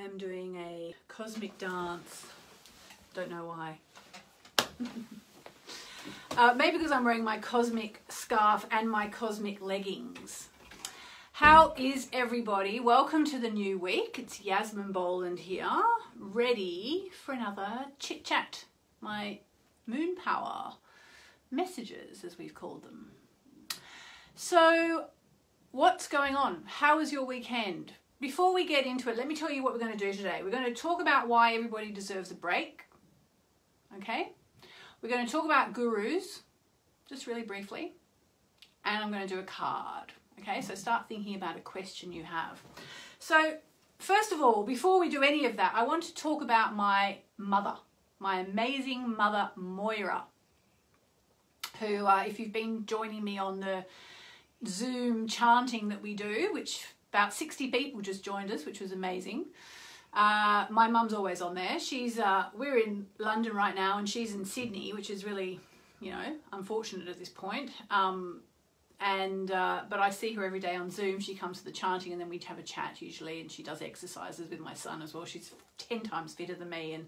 am doing a cosmic dance. Don't know why. Maybe because I'm wearing my cosmic scarf and my cosmic leggings. How is everybody? Welcome to the new week. It's Yasmin Boland here, ready for another chit chat. My moon power messages, as we've called them. So what's going on? How was your weekend? Before we get into it, let me tell you what we're going to do today. We're going to talk about why everybody deserves a break. Okay? We're going to talk about gurus, just really briefly. And I'm going to do a card. Okay, so start thinking about a question you have. So first of all, before we do any of that, I want to talk about my mother, my amazing mother, Moira, who, if you've been joining me on the Zoom chanting that we do, which about 60 people just joined us, which was amazing. My mum's always on there. She's, we're in London right now and she's in Sydney, which is really, you know, unfortunate at this point. But I see her every day on Zoom. She comes to the chanting and then we have a chat usually, and she does exercises with my son as well. She's 10 times fitter than me, and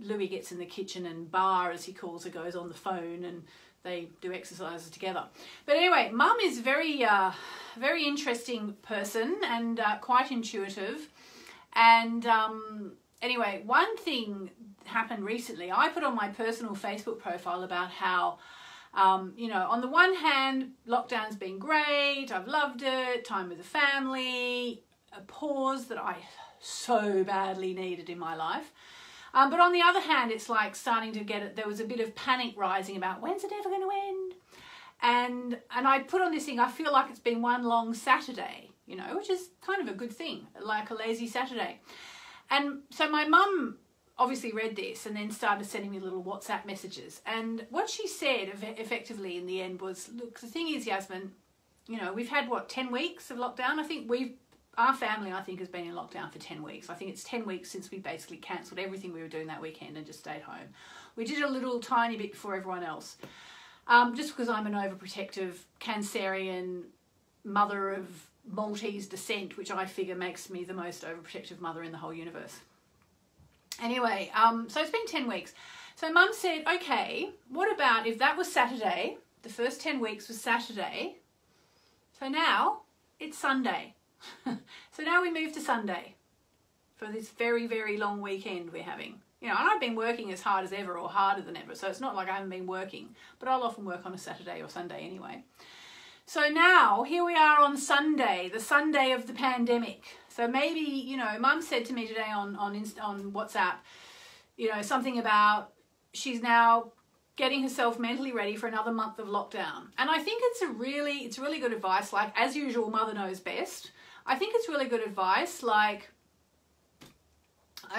Louis gets in the kitchen and Bar, as he calls her, goes on the phone and they do exercises together. But anyway, Mum is very interesting person and quite intuitive. And anyway, one thing happened recently. I put on my personal Facebook profile about how you know, on the one hand, lockdown's been great, I've loved it, time with the family, a pause that I so badly needed in my life. But on the other hand, it's like starting to get it, there was a bit of panic rising about when's it ever going to end? And I put on this thing, I feel like it's been one long Saturday, you know, which is kind of a good thing, like a lazy Saturday. And so my mum obviously read this and then started sending me little WhatsApp messages. And what she said effectively in the end was, look, the thing is, Yasmin, you know, we've had, what, 10 weeks of lockdown? I think our family, I think, has been in lockdown for 10 weeks. I think it's 10 weeks since we basically cancelled everything we were doing that weekend and just stayed home. We did a little tiny bit before everyone else. Just because I'm an overprotective Cancerian mother of Maltese descent, which I figure makes me the most overprotective mother in the whole universe. Anyway, so it's been 10 weeks. So Mum said, okay, what about if that was Saturday, the first 10 weeks was Saturday, so now it's Sunday. So now we move to Sunday for this very, very long weekend we're having. You know, and I've been working as hard as ever or harder than ever, so it's not like I haven't been working, but I'll often work on a Saturday or Sunday anyway. So now, here we are on Sunday, the Sunday of the pandemic. So maybe, you know, Mum said to me today on WhatsApp, you know, something about she's now getting herself mentally ready for another month of lockdown. And I think it's really good advice. Like, as usual, Mother knows best. I think it's really good advice. Like,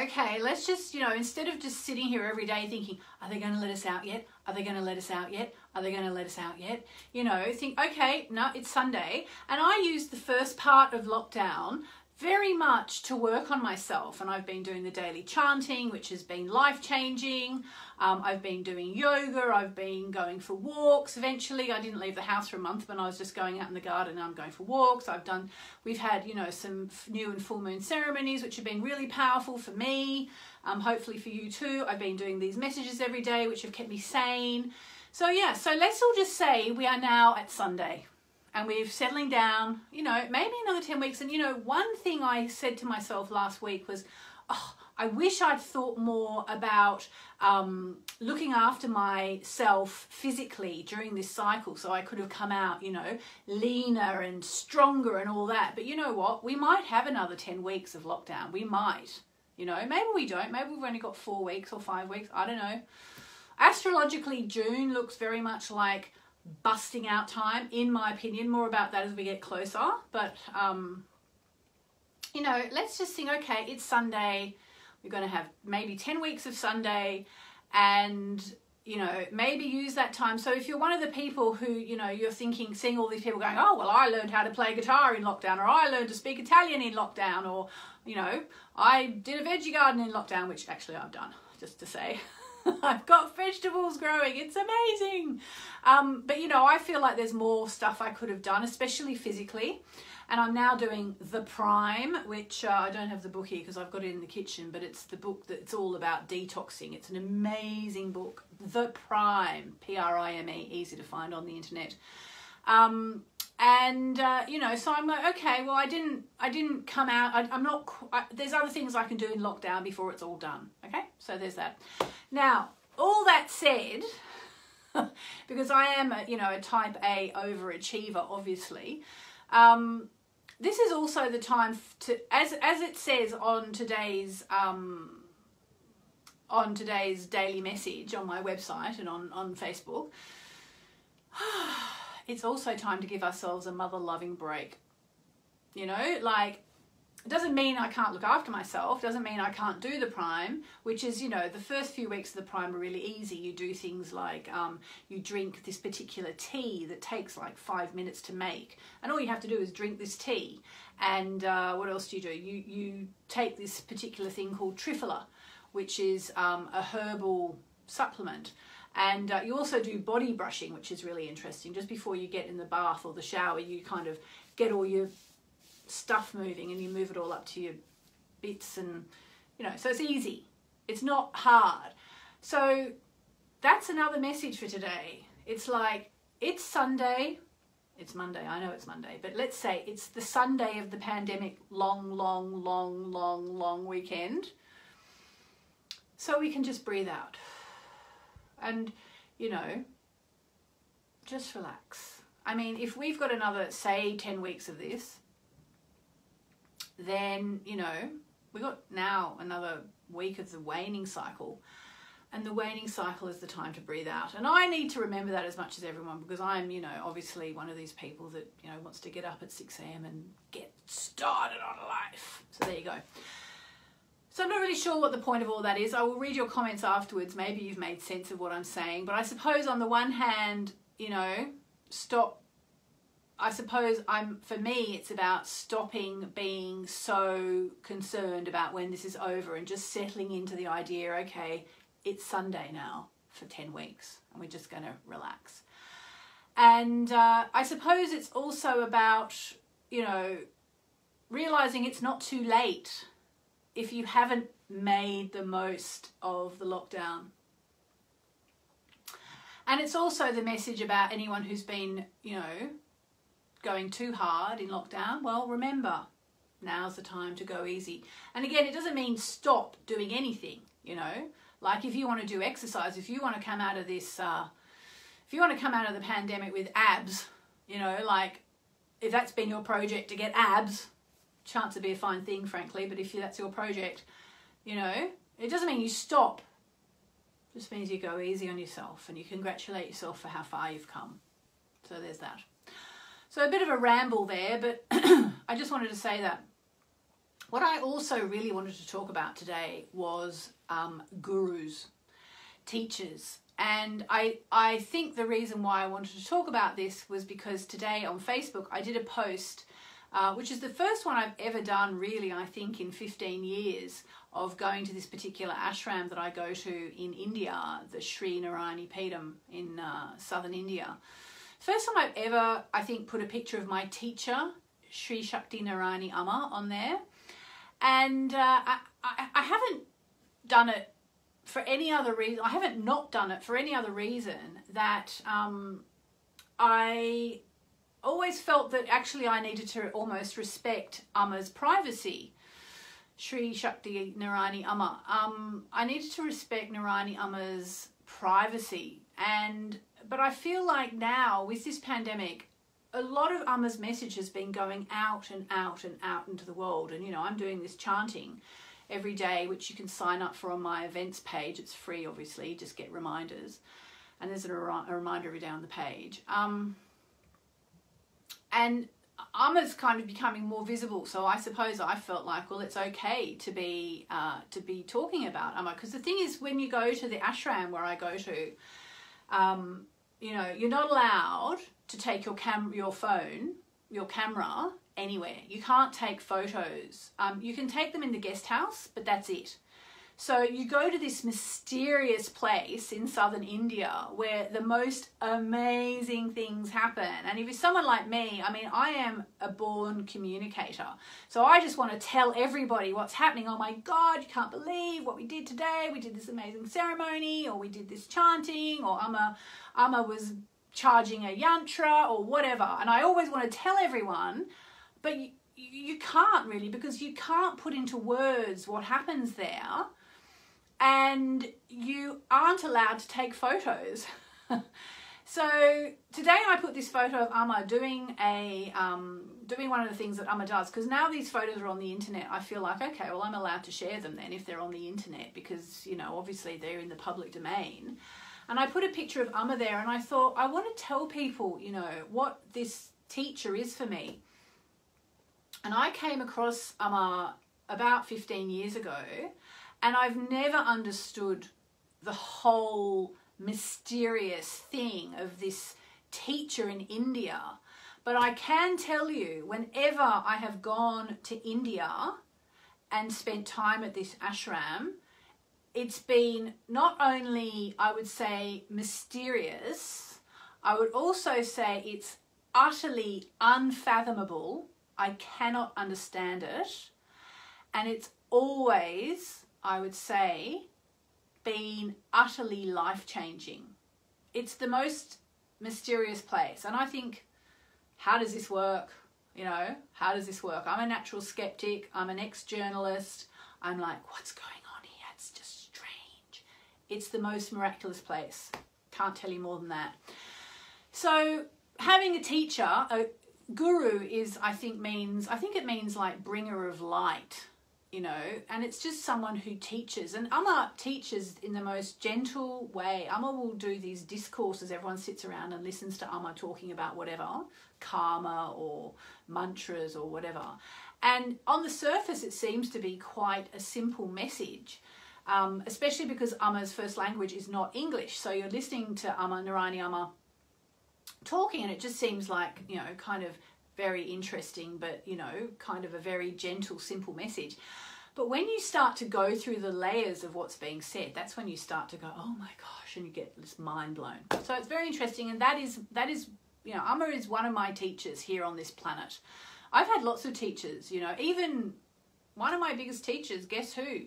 okay, let's just, you know, instead of just sitting here every day thinking, are they going to let us out yet? Are they going to let us out yet? Are they going to let us out yet? You know, think, okay, no, it's Sunday. And I used the first part of lockdown very much to work on myself. And I've been doing the daily chanting, which has been life-changing. I've been doing yoga. I've been going for walks. Eventually, I didn't leave the house for a month when I was just going out in the garden. I'm going for walks. We've had, you know, some new and full moon ceremonies, which have been really powerful for me. Hopefully for you too. I've been doing these messages every day, which have kept me sane. So yeah, so let's all just say we are now at Sunday. And we're settling down, you know, maybe another 10 weeks. And, you know, one thing I said to myself last week was, oh, I wish I'd thought more about looking after myself physically during this cycle, so I could have come out, you know, leaner and stronger and all that. But you know what? We might have another 10 weeks of lockdown. We might, you know, maybe we don't. Maybe we've only got 4 weeks or 5 weeks. I don't know. Astrologically, June looks very much like busting out time, in my opinion. More about that as we get closer. But you know, let's just think, okay, it's Sunday, we're going to have maybe 10 weeks of Sunday, and you know, maybe use that time. So if you're one of the people who, you know, you're thinking, seeing all these people going, oh well, I learned how to play guitar in lockdown, or I learned to speak Italian in lockdown, or you know, I did a veggie garden in lockdown, which actually I've done, just to say. I've got vegetables growing. It's amazing. But, you know, I feel like there's more stuff I could have done, especially physically. And I'm now doing The Prime, which I don't have the book here because I've got it in the kitchen, but it's the book that's all about detoxing. It's an amazing book, The Prime, Prime, easy to find on the internet. You know, so I'm like, okay, well, I didn't come out. I'm not, there's other things I can do in lockdown before it's all done. Okay, so there's that. Now, all that said, because I am, you know, a type A overachiever, obviously, this is also the time to, as it says on today's daily message on my website and on Facebook, it's also time to give ourselves a mother-loving break. You know, like, it doesn't mean I can't look after myself, doesn't mean I can't do the Prime, which is, you know, the first few weeks of the Prime are really easy. You do things like you drink this particular tea that takes like 5 minutes to make, and all you have to do is drink this tea. And what else do? You take this particular thing called Triphala, which is a herbal supplement. And you also do body brushing, which is really interesting. Just before you get in the bath or the shower, you kind of get all your stuff moving and you move it all up to your bits, and you know, so it's easy, it's not hard. So that's another message for today. It's like, it's Sunday, it's Monday, I know it's Monday, but let's say it's the Sunday of the pandemic long weekend, so we can just breathe out and, you know, just relax. I mean, if we've got another, say, 10 weeks of this, then, you know, we got now another week of the waning cycle, and the waning cycle is the time to breathe out. And I need to remember that as much as everyone, because I'm, you know, obviously one of these people that, you know, wants to get up at 6 a.m. and get started on life. So there you go. So I'm not really sure what the point of all that is. I will read your comments afterwards. Maybe you've made sense of what I'm saying. But I suppose on the one hand, you know, for me, it's about stopping being so concerned about when this is over and just settling into the idea, okay, it's Sunday now for 10 weeks and we're just going to relax. And I suppose it's also about, you know, realizing it's not too late if you haven't made the most of the lockdown. And it's also the message about anyone who's been, you know, going too hard in lockdown. Well, remember, now's the time to go easy. And again, it doesn't mean stop doing anything, you know, like if you want to do exercise, if you want to come out of this, if you want to come out of the pandemic with abs, you know, like if that's been your project to get abs, chance would be a fine thing, frankly, but if that's your project, you know, it doesn't mean you stop. It just means you go easy on yourself and you congratulate yourself for how far you've come. So there's that. So a bit of a ramble there, but I just wanted to say that. What I also really wanted to talk about today was gurus, teachers. And I think the reason why I wanted to talk about this was because today on Facebook I did a post, which is the first one I've ever done really, I think, in 15 years, of going to this particular ashram that I go to in India, the Sri Narayani Peetham in southern India. First time I've ever, I think, put a picture of my teacher, Sri Shakti Narayani Amma, on there. And I haven't done it for any other reason. I haven't not done it for any other reason that I always felt that actually I needed to almost respect Amma's privacy. Sri Shakti Narayani Amma. I needed to respect Narayani Amma's privacy. But I feel like now, with this pandemic, a lot of Amma's message has been going out and out and out into the world. And, you know, I'm doing this chanting every day, which you can sign up for on my events page. It's free, obviously, just get reminders. And there's a reminder every day on the page. And Amma's kind of becoming more visible. So I suppose I felt like, well, it's okay to be talking about Amma. Because the thing is, when you go to the ashram where I go to, you know, you're not allowed to take your camera anywhere. You can't take photos. You can take them in the guest house, but that's it. So you go to this mysterious place in southern India where the most amazing things happen. And if you're someone like me, I mean, I am a born communicator. So I just want to tell everybody what's happening. Oh my God, you can't believe what we did today. We did this amazing ceremony, or we did this chanting, or Amma was charging a yantra or whatever. And I always want to tell everyone, but you can't really, because you can't put into words what happens there. And you aren't allowed to take photos. So today I put this photo of Amma doing one of the things that Amma does, because now these photos are on the internet. I feel like, okay, well, I'm allowed to share them then if they're on the internet, because, you know, obviously they're in the public domain. And I put a picture of Amma there, and I thought, I want to tell people, you know, what this teacher is for me. And I came across Amma about 15 years ago, and I've never understood the whole mysterious thing of this teacher in India. But I can tell you, whenever I have gone to India and spent time at this ashram, it's been not only, I would say, mysterious, I would also say it's utterly unfathomable. I cannot understand it. And it's always, I would say, been utterly life-changing. It's the most mysterious place. And I think, how does this work? You know, how does this work? I'm a natural skeptic. I'm an ex-journalist. I'm like, what's going on here? It's just strange. It's the most miraculous place. Can't tell you more than that. So having a teacher, a guru is, I think it means like bringer of light. You know, and it's just someone who teaches. And Amma teaches in the most gentle way. Amma will do these discourses. Everyone sits around and listens to Amma talking about whatever, karma or mantras or whatever. And on the surface, it seems to be quite a simple message, especially because Amma's first language is not English. So you're listening to Narayani Amma talking, and it just seems like, you know, kind of very interesting, but, you know, kind of a very gentle, simple message. But when you start to go through the layers of what's being said, that's when you start to go, oh my gosh, and you get this mind blown. So it's very interesting. And that is, you know, Amma is one of my teachers here on this planet. I've had lots of teachers, you know, even one of my biggest teachers, guess who?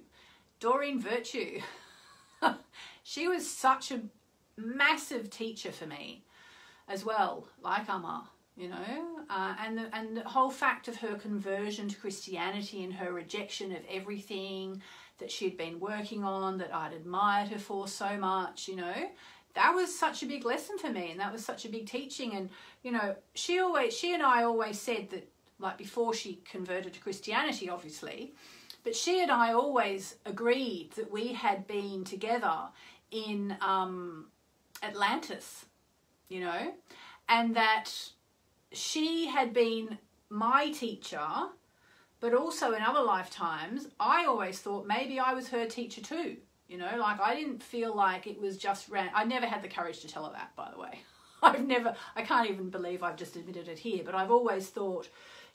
Doreen Virtue. She was such a massive teacher for me as well, like Amma. You know, and the whole fact of her conversion to Christianity and her rejection of everything that she'd been working on, that I'd admired her for so much, you know, that was such a big lesson for me, and that was such a big teaching. And, you know, she and I always said that, like, before she converted to Christianity, obviously, but she and I always agreed that we had been together in Atlantis, you know, and that she had been my teacher, but also in other lifetimes, I always thought maybe I was her teacher too. You know, like, I didn't feel like it was just I never had the courage to tell her that, by the way. I can't even believe I've just admitted it here, but I've always thought,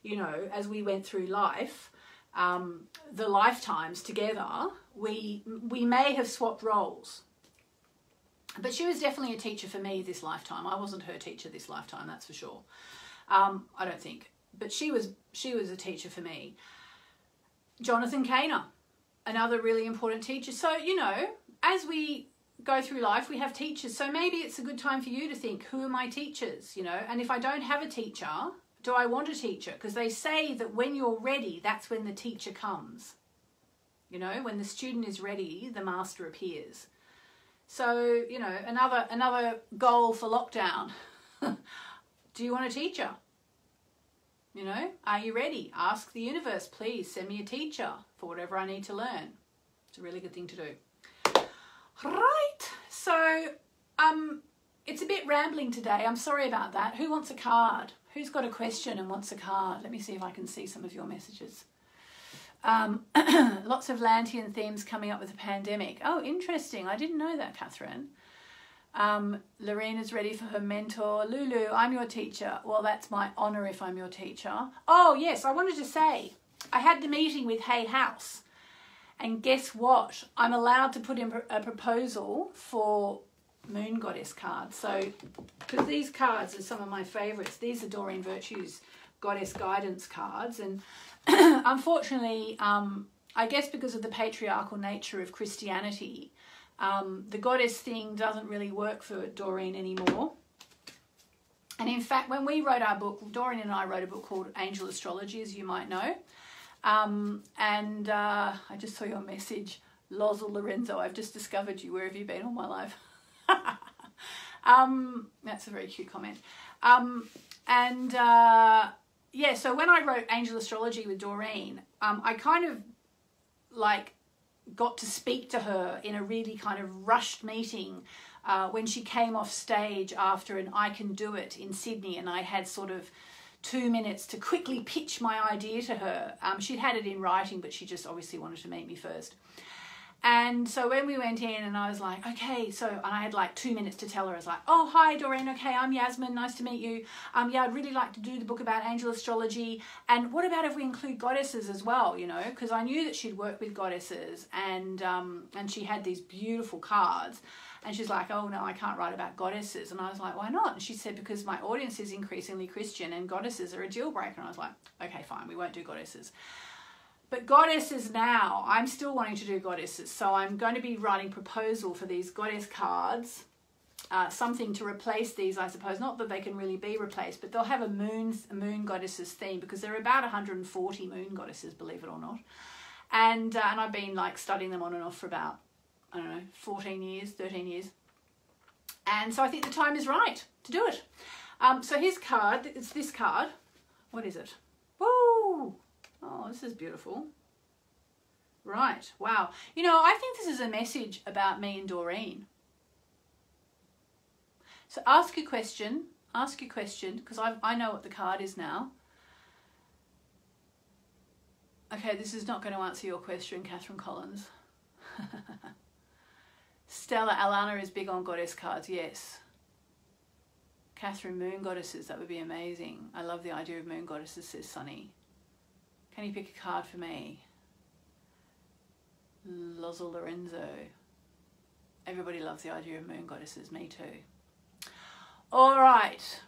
you know, as we went through life, the lifetimes together, we may have swapped roles. But she was definitely a teacher for me this lifetime. I wasn't her teacher this lifetime, that's for sure. I don't think. But she was a teacher for me. Jonathan Kainer, another really important teacher. So, you know, as we go through life, we have teachers. So maybe it's a good time for you to think, who are my teachers, you know? And if I don't have a teacher, do I want a teacher? Because they say that when you're ready, that's when the teacher comes. You know, when the student is ready, the master appears. So, you know, another goal for lockdown. Do you want a teacher? You know, are you ready? Ask the universe, please send me a teacher for whatever I need to learn. It's a really good thing to do. Right, so it's a bit rambling today. I'm sorry about that. Who wants a card? Who's got a question and wants a card? Let me see if I can see some of your messages. Lots of Lantian themes coming up with the pandemic. Oh, interesting. I didn't know that, Catherine. Lorena's ready for her mentor. Lulu, I'm your teacher. Well, that's my honour if I'm your teacher. Oh, yes, I wanted to say, I had the meeting with Hay House, And guess what? I'm allowed to put in a proposal for Moon Goddess cards. So, because these cards are some of my favourites. These are Doreen Virtue's Goddess Guidance cards. And unfortunately, I guess because of the patriarchal nature of Christianity, the goddess thing doesn't really work for Doreen anymore. And in fact, when we wrote our book, Doreen and I wrote a book called Angel Astrology, as you might know. I just saw your message, Lozel Lorenzo. I've just discovered you. Where have you been all my life? That's a very cute comment. Yeah, so when I wrote Angel Astrology with Doreen, I kind of like got to speak to her in a really kind of rushed meeting when she came off stage after an I Can Do It in Sydney, and I had sort of 2 minutes to quickly pitch my idea to her. She'd had it in writing, but she just obviously wanted to meet me first. And so when we went in and I was like, okay, and I had like 2 minutes to tell her. I was like, oh, hi, Doreen. Okay, I'm Yasmin. Nice to meet you. Yeah, I'd really like to do the book about angel astrology. And what about if we include goddesses as well, you know? Because I knew that she'd worked with goddesses, and she had these beautiful cards. And she's like, oh, no, I can't write about goddesses. And I was like, why not? And she said, because my audience is increasingly Christian and goddesses are a deal breaker. And I was like, okay, fine, we won't do goddesses. But goddesses now, I'm still wanting to do goddesses. So I'm going to be writing proposal for these goddess cards, something to replace these, I suppose. Not that they can really be replaced, but they'll have a moon goddesses theme, because there are about 140 moon goddesses, believe it or not. And I've been like studying them on and off for about, I don't know, 13 years. And so I think the time is right to do it. So his card, it's this card. What is it? Woo! Oh, this is beautiful. Right, wow. You know, I think this is a message about me and Doreen. So ask your question, because I know what the card is now. Okay, this is not going to answer your question, Catherine Collins. Stella, Alana is big on goddess cards, yes. Catherine, moon goddesses, that would be amazing. I love the idea of moon goddesses, says Sunny. Can you pick a card for me? Lozel Lorenzo. Everybody loves the idea of moon goddesses, me too. All right.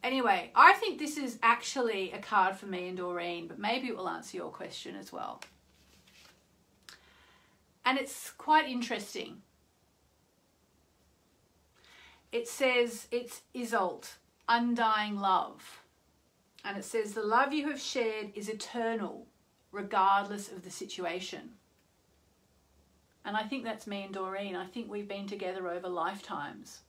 Anyway, I think this is actually a card for me and Doreen, but maybe it will answer your question as well. And it's quite interesting. It says, it's Isolt, undying love. And it says, the love you have shared is eternal, regardless of the situation. And I think that's me and Doreen. I think we've been together over lifetimes.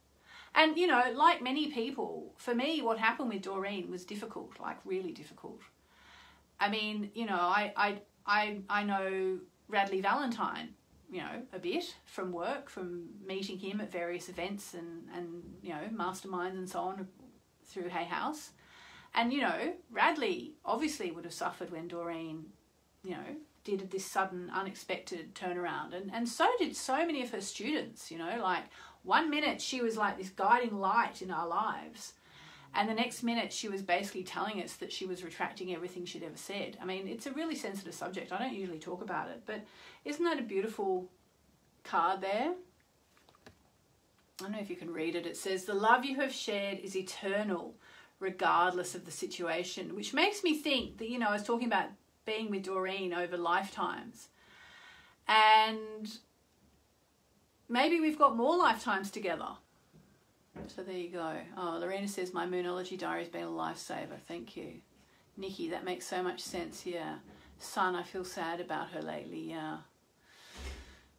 And, you know, like many people, for me, what happened with Doreen was difficult, like really difficult. I mean, you know, I know Radley Valentine, you know, a bit from work, from meeting him at various events and you know, masterminds and so on through Hay House. And, you know, Radley obviously would have suffered when Doreen, you know, did this sudden, unexpected turnaround. And so did so many of her students, you know, like 1 minute she was like this guiding light in our lives. And the next minute she was basically telling us that she was retracting everything she'd ever said. I mean, it's a really sensitive subject. I don't usually talk about it, but isn't that a beautiful card there? I don't know if you can read it. It says, the love you have shared is eternal, regardless of the situation, which makes me think that, you know, I was talking about being with Doreen over lifetimes, and maybe we've got more lifetimes together. So there you go. Oh, Lorena says, my Moonology diary has been a lifesaver. Thank you. Nikki, that makes so much sense. Yeah. Son, I feel sad about her lately. Yeah.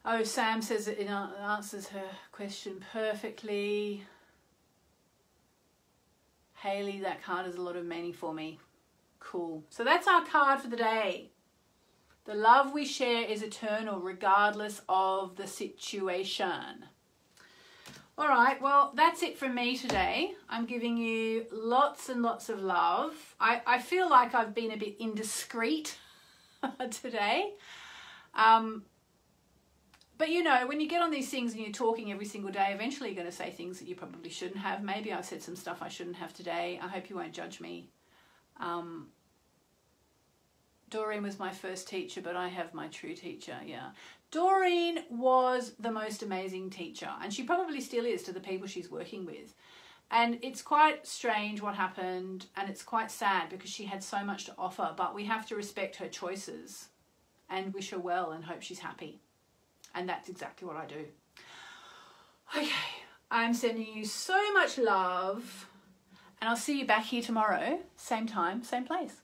Oh, Sam says it answers her question perfectly. Haley, that card has a lot of meaning for me. Cool. So that's our card for the day. The love we share is eternal, regardless of the situation. All right, well, that's it from me today. I'm giving you lots and lots of love. I feel like I've been a bit indiscreet today. But, you know, when you get on these things and you're talking every single day, eventually you're going to say things that you probably shouldn't have. Maybe I've said some stuff I shouldn't have today. I hope you won't judge me. Doreen was my first teacher, but I have my true teacher, yeah. Doreen was the most amazing teacher, and she probably still is to the people she's working with. And it's quite strange what happened, and it's quite sad because she had so much to offer, but we have to respect her choices and wish her well and hope she's happy. And that's exactly what I do. Okay, I'm sending you so much love, and I'll see you back here tomorrow, same time, same place.